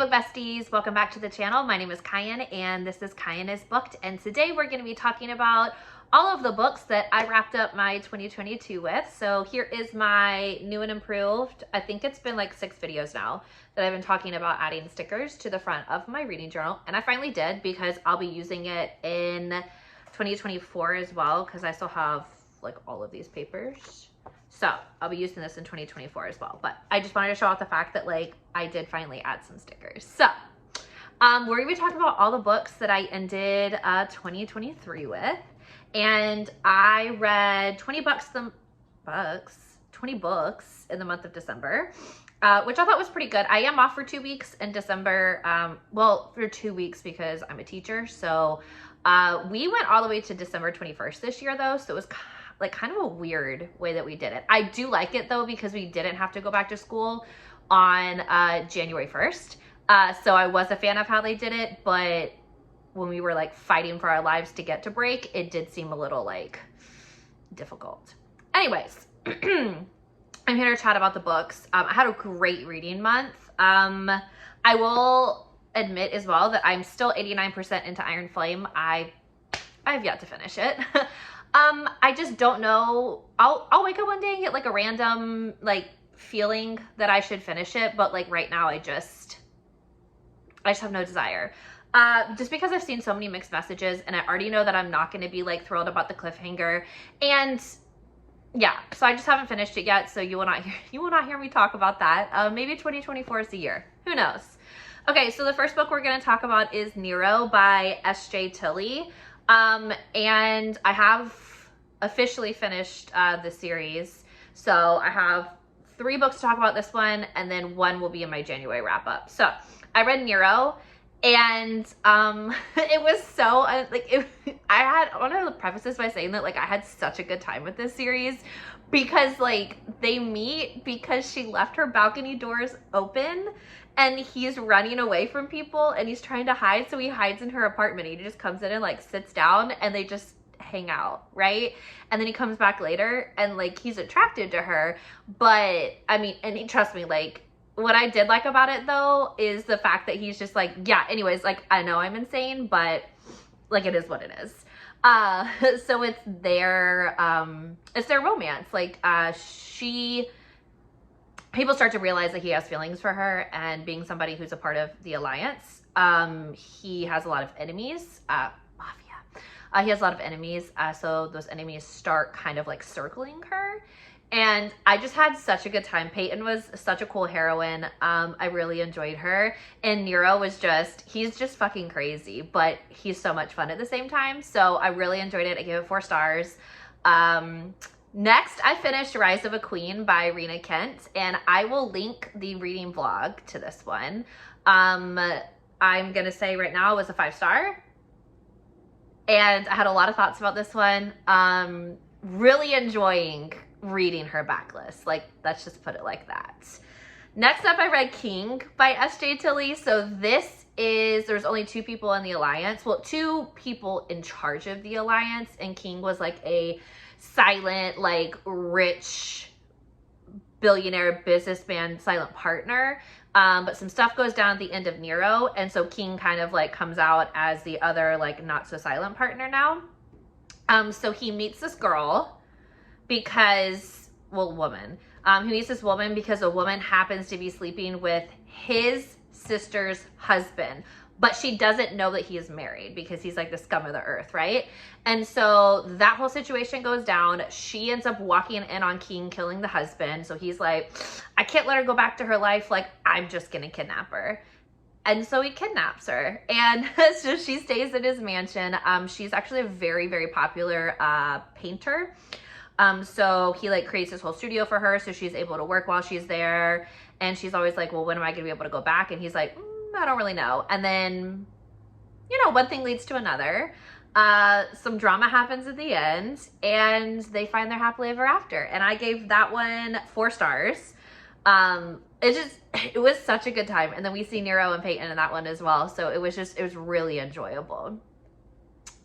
book besties, welcome back to the channel. My name is Kyan and this is Kyan is Booked, and today we're going to be talking about all of the books that I wrapped up my 2022 with. So here is my new and improved, I think it's been like 6 videos now that I've been talking about adding stickers to the front of my reading journal, and I finally did because I'll be using it in 2024 as well because I still have like all of these papers. So I'll be using this in 2024 as well, but I just wanted to show off the fact that like I did finally add some stickers. So we're gonna be talking about all the books that I ended 2023 with, and I read 20 books in the month of December, which I thought was pretty good. I am off for 2 weeks in December. Well, for 2 weeks because I'm a teacher. So we went all the way to December 21st this year though, so it was like kind of a weird way that we did it. I do like it though because we didn't have to go back to school on January 1st. So I was a fan of how they did it, but when we were like fighting for our lives to get to break, it did seem a little like difficult. Anyways, I'm here to chat about the books. I had a great reading month. I will admit as well that I'm still 89% into Iron Flame. I've yet to finish it. I just don't know. I'll wake up one day and get like a random like feeling that I should finish it, but like right now I just have no desire. Just because I've seen so many mixed messages and I already know that I'm not going to be like thrilled about the cliffhanger, and yeah, so I just haven't finished it yet. So you will not hear me talk about that. Maybe 2024 is the year. Who knows? Okay, so the first book we're going to talk about is Nero by S.J. Tilley. And I have officially finished the series. So I have 3 books to talk about this one, and then 1 will be in my January wrap up. So I read Nero, and it was so I want to preface this by saying that like I had such a good time with this series because like they meet because she left her balcony doors open and he's running away from people and he's trying to hide, so he hides in her apartment. He just comes in and like sits down and they just hang out, right? And then he comes back later and like he's attracted to her, but I mean, and trust me, like what I did like about it though is the fact that he's just like, yeah, anyways, like I know I'm insane, but like it is what it is. So it's their romance. Like people start to realize that he has feelings for her, and being somebody who's a part of the Alliance, he has a lot of enemies. He has a lot of enemies, so those enemies start kind of like circling her. And I just had such a good time. Peyton was such a cool heroine. I really enjoyed her. And Nero was he's just fucking crazy, but he's so much fun at the same time. So I really enjoyed it. I gave it 4 stars. Next, I finished Rise of a Queen by Rena Kent, and I will link the reading vlog to this one. I'm going to say right now it was a 5-star. And I had a lot of thoughts about this one. Really enjoying reading her backlist. Like, let's just put it like that. Next up, I read King by S.J. Tilley. So there's only 2 people in the Alliance. Well, 2 people in charge of the Alliance, and King was like a silent, like rich billionaire businessman silent partner. But some stuff goes down at the end of Nero, and so King kind of like comes out as the other like not so silent partner now. So he meets this girl because, well, woman. He meets this woman because a woman happens to be sleeping with his sister's husband, but she doesn't know that he is married because he's like the scum of the earth, right? And so that whole situation goes down. She ends up walking in on King killing the husband. So he's like, I can't let her go back to her life. Like, I'm just gonna kidnap her. And so he kidnaps her, and so she stays in his mansion. She's actually a very, very popular painter. So he like creates this whole studio for her so she's able to work while she's there. And she's always like, well, when am I gonna be able to go back? And he's like, I don't really know. And then, you know, one thing leads to another. Some drama happens at the end and they find their happily ever after. And I gave that one 4 stars. It was such a good time. And then we see Nero and Peyton in that one as well. So it was really enjoyable.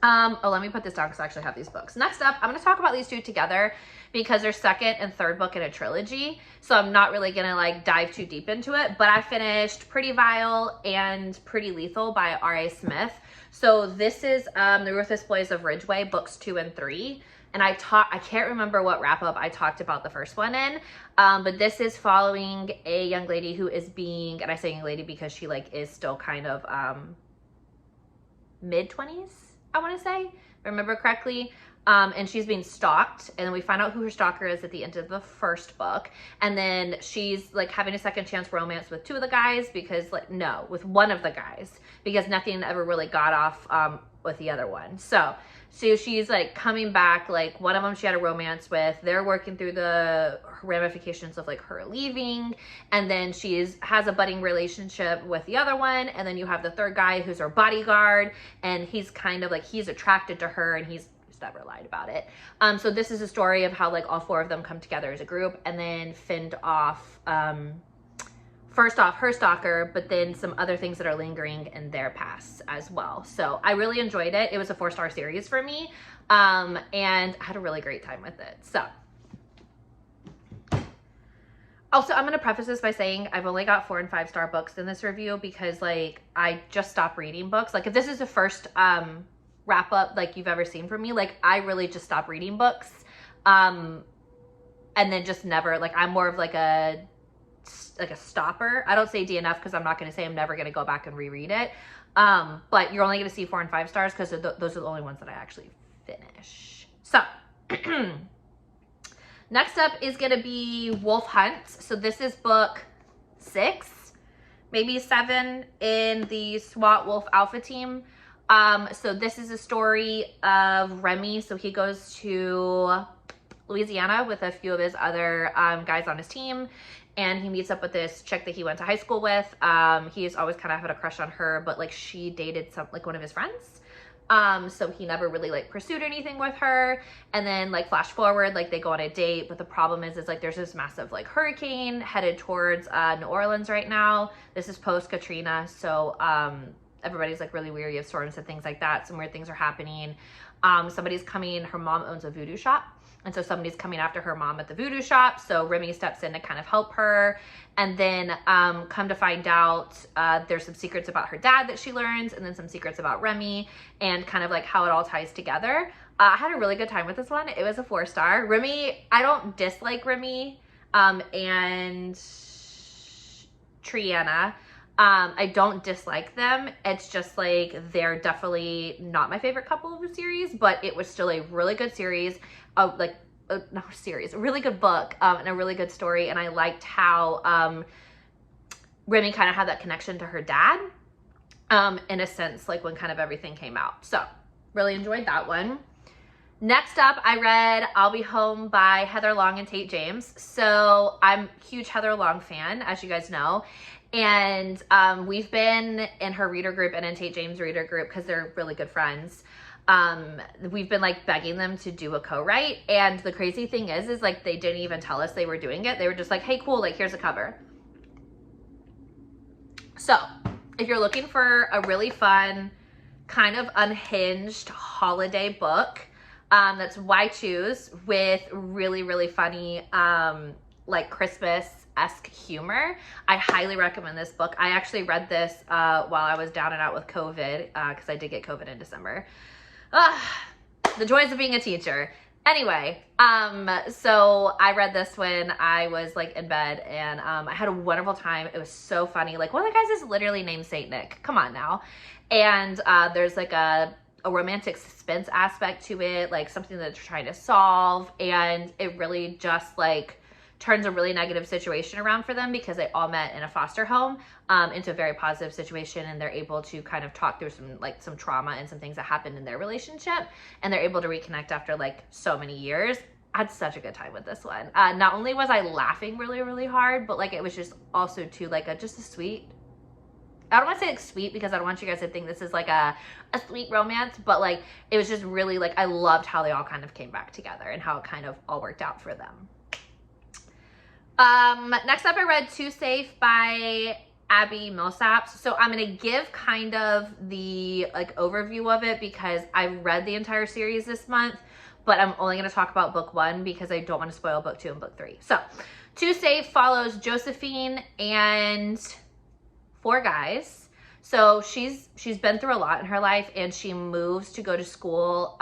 Oh, let me put this down because I actually have these books. Next up, I'm going to talk about these two together because they're second and third book in a trilogy. So I'm not really going to like dive too deep into it, but I finished Pretty Vile and Pretty Lethal by R.A. Smith. So this is The Ruthless Boys of Ridgeway, books 2 and 3. And I can't remember what wrap up I talked about the first one in, but this is following a young lady who is being, and I say young lady because she like is still kind of mid-20s, I want to say, if I remember correctly. And she's being stalked, and then we find out who her stalker is at the end of the first book. And then she's like having a second chance romance with 2 of the guys because with one of the guys, because nothing ever really got off with the other one. So she's like coming back, like one of them she had a romance with, they're working through the ramifications of like her leaving, and then has a budding relationship with the other one, and then you have the third guy who's her bodyguard, and he's kind of like, he's attracted to her, and he's never lied about it. So this is a story of how like all 4 of them come together as a group and then fend off first off her stalker, but then some other things that are lingering in their past as well. So I really enjoyed it. It was a 4-star series for me, and I had a really great time with it. So also, I'm going to preface this by saying I've only got 4 and 5-star books in this review because like I just stopped reading books. Like if this is the first wrap up like you've ever seen from me, like I really just stopped reading books and then just never, like I'm more of like a stopper. I don't say DNF because I'm not going to say I'm never going to go back and reread it, but you're only going to see 4 and 5 stars because those are the only ones that I actually finish. So next up is going to be Wolf Hunt. So this is book 6, maybe 7 in the SWAT Wolf Alpha team. So this is a story of Remy. So he goes to Louisiana with a few of his other guys on his team, and he meets up with this chick that he went to high school with. He's always kind of had a crush on her, but like she dated one of his friends. So he never really like pursued anything with her. And then like flash forward, like they go on a date, but the problem is like there's this massive like hurricane headed towards New Orleans right now. This is post Katrina. So everybody's like really weary of storms and things like that. Some weird things are happening. Somebody's coming, her mom owns a voodoo shop. And so somebody's coming after her mom at the voodoo shop. So Remy steps in to kind of help her. And then come to find out there's some secrets about her dad that she learns, and then some secrets about Remy, and kind of like how it all ties together. I had a really good time with this one. It was a 4-star. Remy, I don't dislike Remy and Triana. I don't dislike them. It's just like they're definitely not my favorite couple of the series, but it was still a really good series. A really good book and a really good story. And I liked how Remy kind of had that connection to her dad in a sense, like when kind of everything came out. So really enjoyed that one. Next up, I read I'll Be Home by Heather Long and Tate James. So I'm a huge Heather Long fan, as you guys know. And we've been in her reader group and in Tate James' reader group because they're really good friends. We've been like begging them to do a co-write. And the crazy thing is like they didn't even tell us they were doing it. They were just like, hey, cool, like here's a cover. So if you're looking for a really fun, kind of unhinged holiday book, that's Why Choose with really, really funny, like Christmas-esque humor, I highly recommend this book. I actually read this while I was down and out with COVID, because I did get COVID in December. The joys of being a teacher. Anyway, so I read this when I was like in bed, and I had a wonderful time. It was so funny. Like one of the guys is literally named Saint Nick. Come on now. And there's like a romantic suspense aspect to it, like something that they're trying to solve, and it really just like turns a really negative situation around for them because they all met in a foster home into a very positive situation, and they're able to kind of talk through some trauma and some things that happened in their relationship, and they're able to reconnect after like so many years. I had such a good time with this one. Not only was I laughing really, really hard, but like it was just also too like just a sweet, I don't want to say like sweet because I don't want you guys to think this is like a sweet romance, but like it was just really like I loved how they all kind of came back together and how it kind of all worked out for them. Next up I read Too Safe by Abby Millsaps. So I'm going to give kind of the like overview of it because I read the entire series this month, but I'm only going to talk about book 1 because I don't want to spoil book 2 and book 3. So Too Safe follows Josephine and 4 guys. So she's been through a lot in her life, and she moves to go to school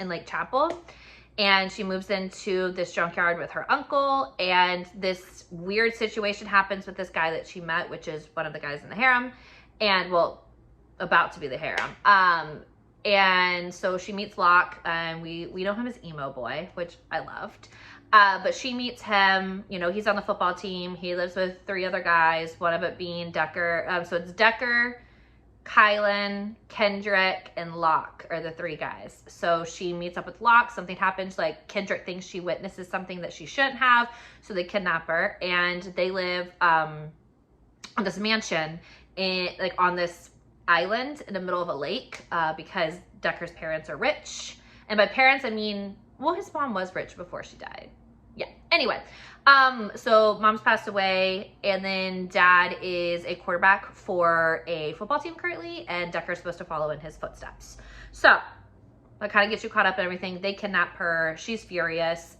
in Lake Chapel. And she moves into this junkyard with her uncle, and this weird situation happens with this guy that she met, which is one of the guys in the harem, and well, about to be the harem. And so she meets Locke, and we know him as Emo Boy, which I loved. But she meets him, you know, he's on the football team. He lives with 3 other guys, one of it being Decker. So it's Decker, Kylan, Kendrick, and Locke are the 3 guys. So she meets up with Locke. Something happens, like Kendrick thinks she witnesses something that she shouldn't have, so they kidnap her, and they live on this mansion on this island in the middle of a lake because Decker's parents are rich. And by parents, I mean, well, his mom was rich before she died. Yeah. Anyway, so mom's passed away, and then dad is a quarterback for a football team currently, and Decker's supposed to follow in his footsteps. So that kind of gets you caught up in everything. They kidnap her. She's furious.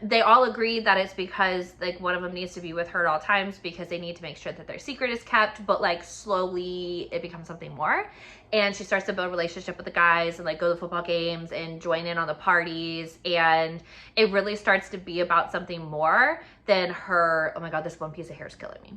They all agree that it's because like one of them needs to be with her at all times because they need to make sure that their secret is kept, but like slowly it becomes something more. And she starts to build a relationship with the guys and like go to the football games and join in on the parties. And it really starts to be about something more than her, oh my God, this one piece of hair is killing me.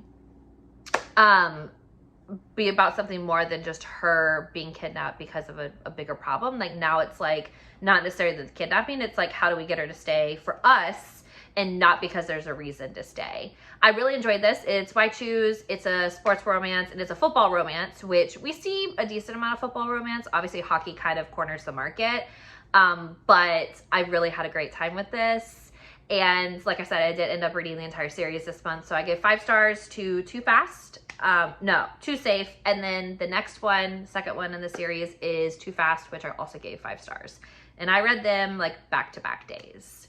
Be about something more than just her being kidnapped because of a bigger problem. Like now it's like not necessarily the kidnapping, it's like how do we get her to stay for us and not because there's a reason to stay. I really enjoyed this. It's Why Choose. It's a sports romance and it's a football romance, which we see a decent amount of football romance. Obviously hockey kind of corners the market, but I really had a great time with this. And like I said, I did end up reading the entire series this month. So I gave 5 stars to Too Fast. No, Too Safe. And then the next one, second one in the series is Too Fast, which I also gave 5 stars. And I read them like back-to-back days.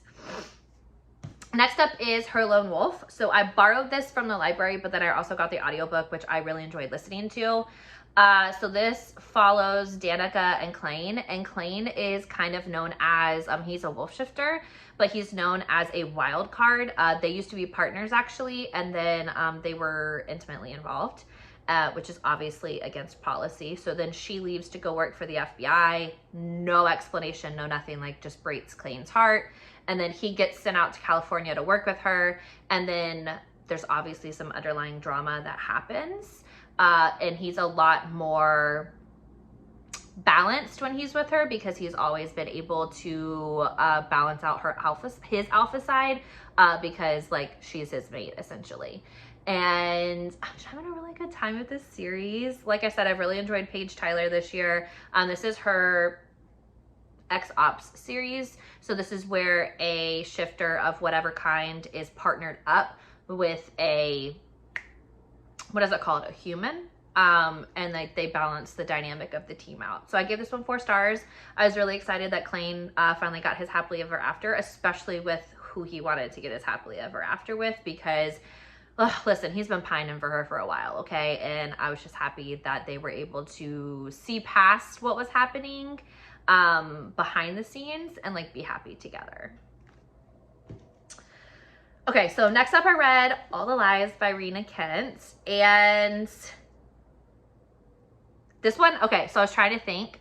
Next up is Her Lone Wolf. So I borrowed this from the library, but then I also got the audiobook, which I really enjoyed listening to. So this follows Danica and Klain, and Klain is kind of known as, he's a wolf shifter, but he's known as a wild card. They used to be partners actually, and then they were intimately involved, which is obviously against policy. So then she leaves to go work for the FBI. No explanation, no nothing, like just breaks Klain's heart. And then he gets sent out to California to work with her. And then there's obviously some underlying drama that happens. And he's a lot more balanced when he's with her because he's always been able to balance out his alpha side because like she's his mate essentially. And I'm just having a really good time with this series. Like I said, I've really enjoyed Paige Tyler this year. This is her Ex-Ops series. So this is where a shifter of whatever kind is partnered up with a, what is it called? A human. And like they balance the dynamic of the team out. So I gave this one 4 stars. I was really excited that Klain finally got his happily ever after, especially with who he wanted to get his happily ever after with, because listen, he's been pining for her for a while, okay? And I was just happy that they were able to see past what was happening behind the scenes and like be happy together. Okay, so next up I read All the Lies by Rena Kent, and this one, okay, so I was trying to think.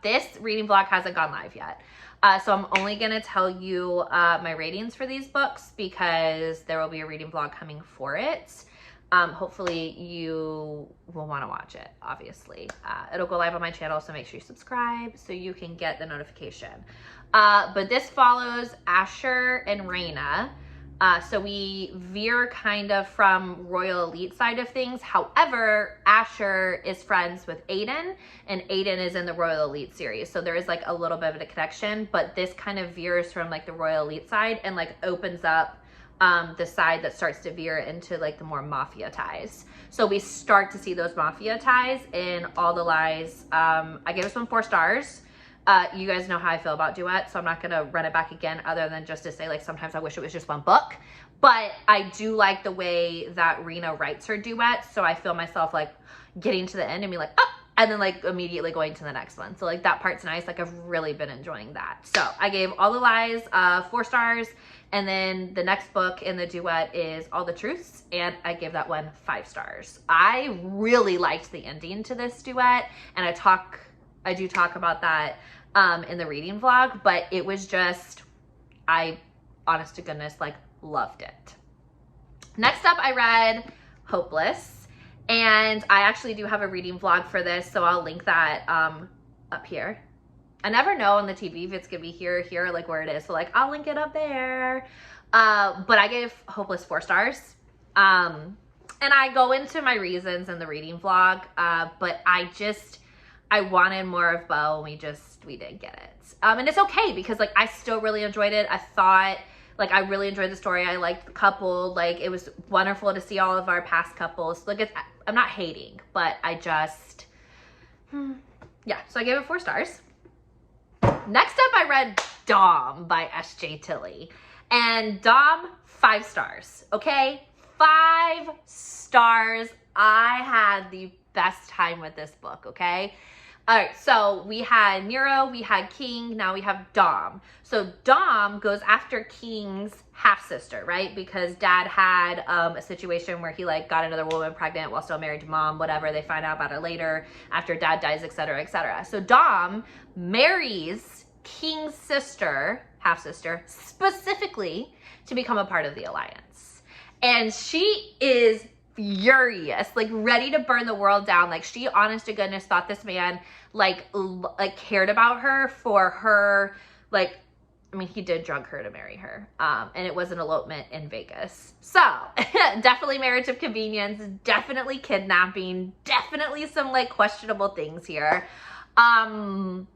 This reading vlog hasn't gone live yet. So I'm only gonna tell you my ratings for these books because there will be a reading vlog coming for it. Hopefully you will wanna watch it, obviously. It'll go live on my channel, so make sure you subscribe so you can get the notification. But this follows Asher and Raina. So we veer kind of from Royal Elite side of things. However, Asher is friends with Aiden, and Aiden is in the Royal Elite series. So there is like a little bit of a connection, but this kind of veers from like the Royal Elite side and like opens up the side that starts to veer into like the more mafia ties. So we start to see those mafia ties in All the Lies. I gave this one 4 stars. You guys know how I feel about duets, so I'm not gonna run it back again other than just to say like sometimes I wish it was just one book. But I do like the way that Rena writes her duets, so I feel myself like getting to the end and be like, oh, and then like immediately going to the next one. So like that part's nice. Like I've really been enjoying that. So I gave All the Lies 4 stars. And then the next book in the duet is All the Truths, and I gave that one 5 stars. I really liked the ending to this duet, and I do talk about that in the reading vlog, but it was just, I honest to goodness, like loved it. Next up, I read Hopeless, and I actually do have a reading vlog for this, so I'll link that up here. I never know on the TV if it's gonna be here, like where it is. So like, I'll link it up there. But I gave Hopeless 4 stars. And I go into my reasons in the reading vlog. But I wanted more of Beau, and we didn't get it. And it's okay because like, I still really enjoyed it. I thought, like, I really enjoyed the story. I liked the couple. Like, it was wonderful to see all of our past couples. Like, I'm not hating, but I just, yeah. So I gave it 4 stars. Next up, I read Dom by S.J. Tilley. And Dom, 5 stars, okay? 5 stars. I had the best time with this book, okay? All right, so we had Nero, we had King, now we have Dom. So Dom goes after King's half-sister, right? Because dad had a situation where he like got another woman pregnant while still married to mom, whatever. They find out about it later after dad dies, etc., etc. So Dom marries King's sister, half-sister, specifically to become a part of the alliance. And she is furious, like ready to burn the world down. Like she, honest to goodness, thought this man like cared about her for her, like, I mean, he did drug her to marry her. And it was an elopement in Vegas. So definitely marriage of convenience, definitely kidnapping, definitely some like questionable things here. And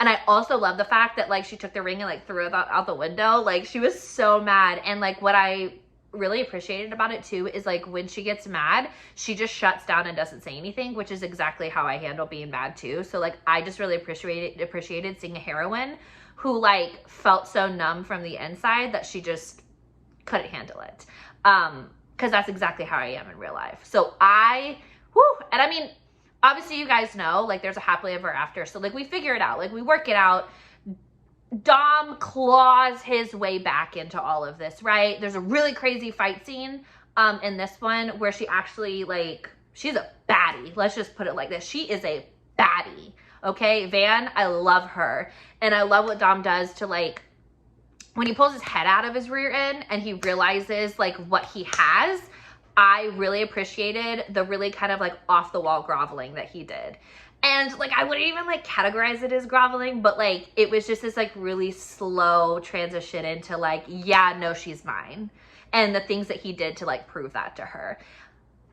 I also love the fact that like she took the ring and like threw it out the window. Like she was so mad. And like what I really appreciated about it too is like when she gets mad, she just shuts down and doesn't say anything, which is exactly how I handle being mad too. So like I just really appreciated seeing a heroine who like felt so numb from the inside that she just couldn't handle it. Because that's exactly how I am in real life. So and I mean, obviously you guys know, like there's a happily ever after. So like we figure it out, like we work it out. Dom claws his way back into all of this, right? There's a really crazy fight scene in this one where she actually like, she's a baddie. Let's just put it like this. She is a baddie, okay? Van, I love her. And I love what Dom does to like, when he pulls his head out of his rear end and he realizes like what he has, I really appreciated the really kind of like off the wall groveling that he did. And like, I wouldn't even like categorize it as groveling, but like, it was just this like really slow transition into like, yeah, no, she's mine. And the things that he did to like prove that to her.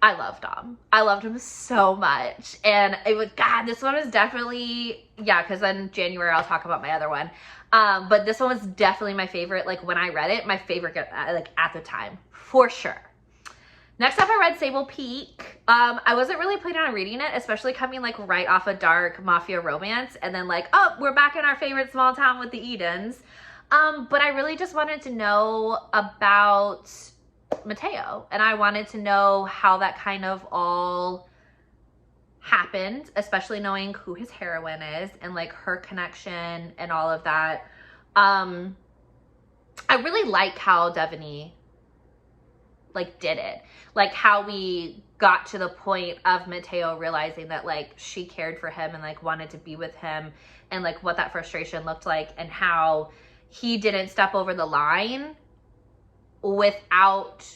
I love Dom. I loved him so much. And it was, God, this one was definitely, yeah, because in January I'll talk about my other one. But this one was definitely my favorite. Like when I read it, my favorite like at the time, for sure. Next up, I read Sable Peak. I wasn't really planning on reading it, especially coming like right off a dark mafia romance. And then like, oh, we're back in our favorite small town with the Edens. But I really just wanted to know about Mateo. And I wanted to know how that kind of all happened, especially knowing who his heroine is and like her connection and all of that. I really like how Devaney like did it, like how we got to the point of Mateo realizing that like she cared for him and like wanted to be with him, and like what that frustration looked like, and how he didn't step over the line without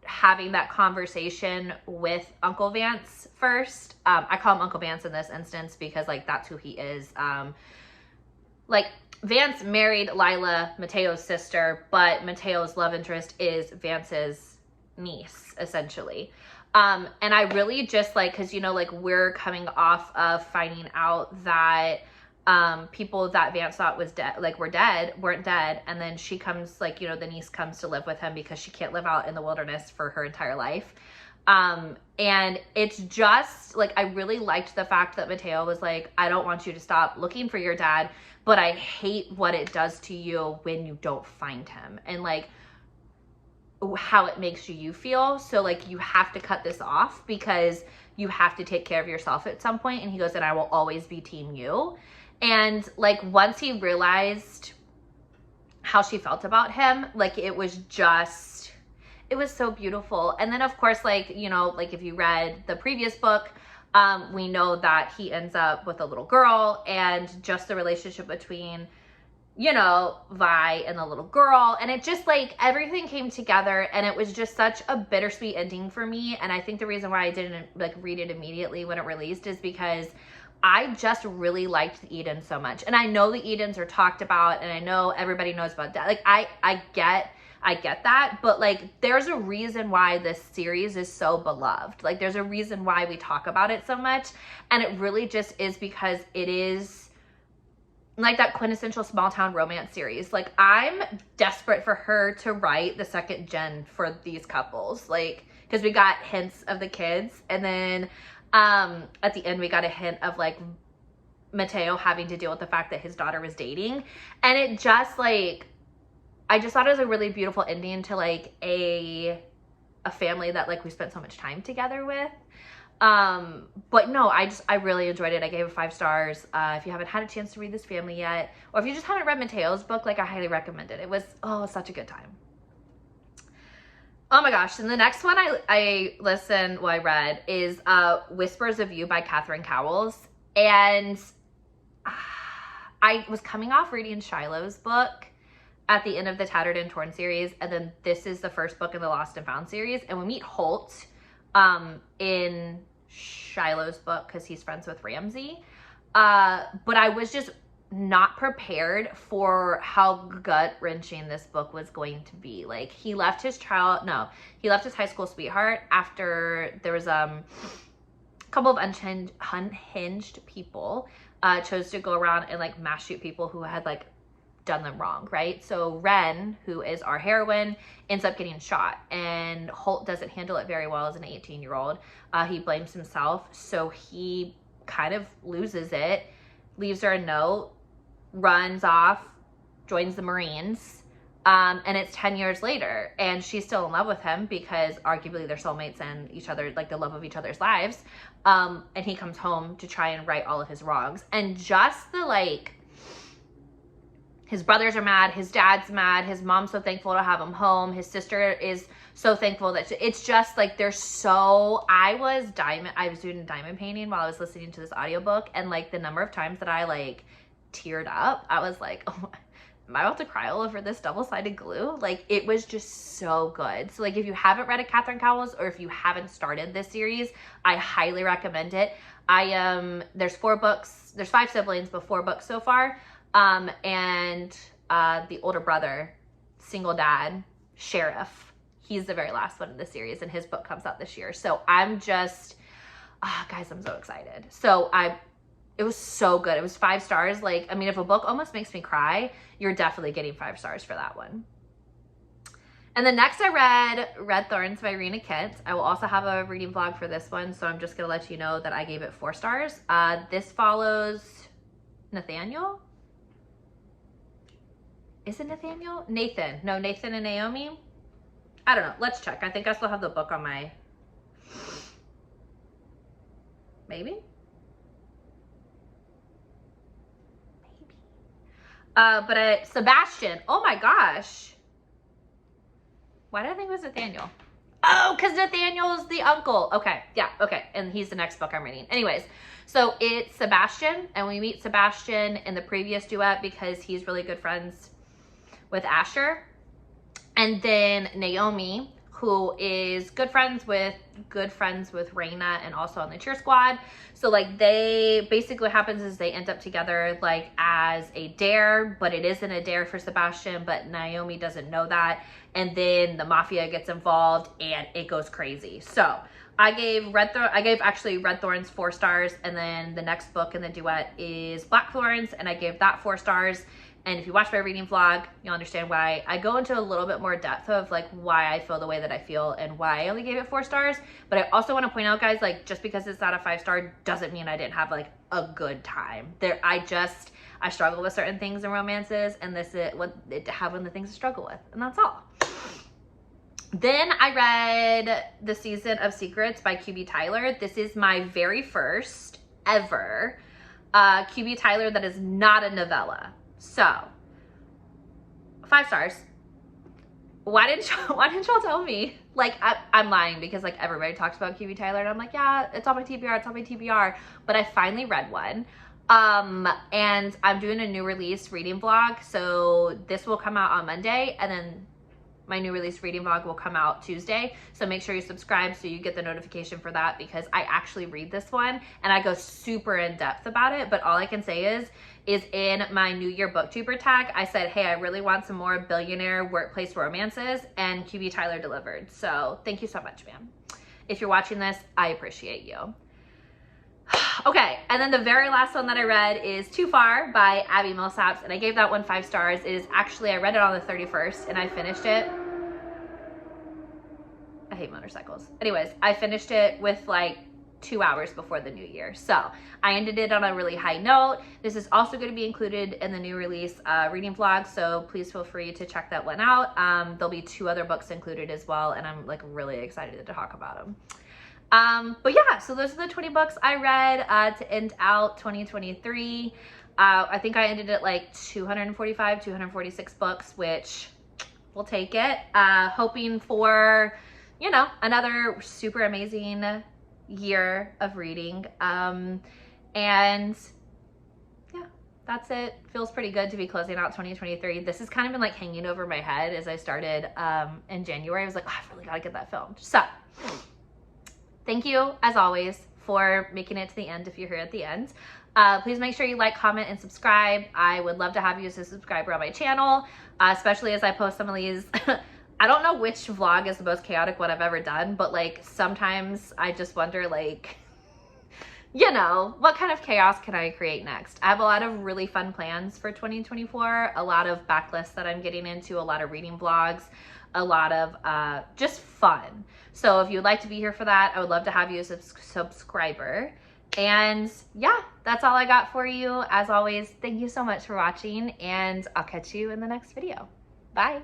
having that conversation with Uncle Vance first. I call him Uncle Vance in this instance because like that's who he is. Like Vance married Lila, Mateo's sister, but Mateo's love interest is Vance's niece, essentially. And I really just like, because you know, like we're coming off of finding out that people that Vance thought was dead, like weren't dead, and then she comes, like, you know, the niece comes to live with him because she can't live out in the wilderness for her entire life. And it's just like, I really liked the fact that Mateo was like, I don't want you to stop looking for your dad, but I hate what it does to you when you don't find him, and like how it makes you feel. So like, you have to cut this off because you have to take care of yourself at some point. And he goes, and I will always be team you. And like, once he realized how she felt about him, like, it was so beautiful. And then of course, like, you know, like if you read the previous book, we know that he ends up with a little girl, and just the relationship between, you know, Vi and the little girl. And it just like, everything came together, and it was just such a bittersweet ending for me. And I think the reason why I didn't like read it immediately when it released is because I just really liked the Edens so much. And I know the Edens are talked about, and I know everybody knows about that. Like, I get that, but like, there's a reason why this series is so beloved. Like, there's a reason why we talk about it so much. And it really just is because it is like that quintessential small town romance series. Like, I'm desperate for her to write the second gen for these couples. Like, because we got hints of the kids, and then at the end we got a hint of like Mateo having to deal with the fact that his daughter was dating. And it just like, I just thought it was a really beautiful ending to like a family that like we spent so much time together with. But no, I really enjoyed it. I gave it 5 stars. If you haven't had a chance to read this family yet, or if you just haven't read Mateo's book, like, I highly recommend it. It was, such a good time. Oh my gosh. And the next one I read is Whispers of You by Catherine Cowles. And I was coming off reading Shiloh's book at the end of the Tattered and Torn series, and then this is the first book in the Lost and Found series. And we meet Holt in Shiloh's book because he's friends with Ramsey. But I was just not prepared for how gut-wrenching this book was going to be. Like, he left his high school sweetheart after there was a couple of unhinged people chose to go around and like mass shoot people who had like done them wrong, right? So Ren, who is our heroine, ends up getting shot, and Holt doesn't handle it very well as an 18-year-old. He blames himself, so he kind of loses it, leaves her a note, runs off, joins the Marines, and it's 10 years later, and she's still in love with him because arguably they're soulmates and each other, like the love of each other's lives. And he comes home to try and right all of his wrongs. And just the like, his brothers are mad, his dad's mad, his mom's so thankful to have him home, his sister is so thankful that it's just like, I was doing diamond painting while I was listening to this audiobook, and like the number of times that I like teared up, I was like, oh, am I about to cry all over this double-sided glue? Like, it was just so good. So like, if you haven't read a Catherine Cowles, or if you haven't started this series, I highly recommend it. There's 4 books, there's 5 siblings, but 4 books so far. And the older brother, single dad, sheriff, he's the very last one in the series, and his book comes out this year. So I'm just, guys, I'm so excited. So it was so good. It was 5 stars. Like, I mean, if a book almost makes me cry, you're definitely getting 5 stars for that one. And then next I read Red Thorns by Rena Kent. I will also have a reading vlog for this one, so I'm just gonna let you know that I gave it 4 stars. This follows Nathaniel. Is it Nathaniel? Nathan. No, Nathan and Naomi. I don't know. Let's check. I think I still have the book on my... Maybe? But Sebastian. Oh my gosh. Why did I think it was Nathaniel? Oh, because Nathaniel's the uncle. Okay. Yeah. Okay. And he's the next book I'm reading. Anyways, so it's Sebastian, and we meet Sebastian in the previous duet because he's really good friends with Asher. And then Naomi, who is good friends with Raina, and also on the cheer squad. So like, they basically, what happens is they end up together like as a dare, but it isn't a dare for Sebastian, but Naomi doesn't know that. And then the mafia gets involved and it goes crazy. So I gave Red Thorns 4 stars, and then the next book in the duet is Black Thorns, and I gave that 4 stars. And if you watch my reading vlog, you'll understand why. I go into a little bit more depth of like why I feel the way that I feel and why I only gave it 4 stars. But I also want to point out, guys, like just because it's not a 5-star doesn't mean I didn't have like a good time. I struggle with certain things in romances, and this is what it have one of the things to struggle with, and that's all. Then I read The Season of Secrets by QB Tyler. This is my very first ever QB Tyler that is not a novella. So 5 stars. Why didn't y'all tell me? Like, I'm lying because like everybody talks about QB Tyler and I'm like, yeah, it's on my TBR, it's on my TBR. But I finally read one. And I'm doing a new release reading vlog. So this will come out on Monday, and then my new release reading vlog will come out Tuesday. So make sure you subscribe so you get the notification for that, because I actually read this one and I go super in depth about it. But all I can say is in my New Year Booktuber tag, I said, hey, I really want some more billionaire workplace romances, and QB Tyler delivered. So thank you so much, ma'am. If you're watching this, I appreciate you. Okay, and then the very last one that I read is Too Far by Abby Millsaps, and I gave that one 5 stars. It is actually, I read it on the 31st and I finished it. I hate motorcycles. Anyways, I finished it with like 2 hours before the new year. So I ended it on a really high note. This is also going to be included in the new release reading vlog, so please feel free to check that one out. There'll be 2 other books included as well, and I'm like really excited to talk about them. But yeah, so those are the 20 books I read to end out 2023. I think I ended at like 245, 246 books, which we'll take it. Hoping for, you know, another super amazing year of reading. And yeah, that's it. Feels pretty good to be closing out 2023. This has kind of been like hanging over my head as I started in January. I was like, oh, I really got to get that filmed. So thank you, as always, for making it to the end if you're here at the end. Please make sure you like, comment, and subscribe. I would love to have you as a subscriber on my channel, especially as I post some of these. I don't know which vlog is the most chaotic one I've ever done, but like sometimes I just wonder, like, you know, what kind of chaos can I create next? I have a lot of really fun plans for 2024, a lot of backlists that I'm getting into, a lot of reading vlogs, a lot of just fun. So if you'd like to be here for that, I would love to have you as a subscriber. And yeah, that's all I got for you. As always, thank you so much for watching, and I'll catch you in the next video. Bye.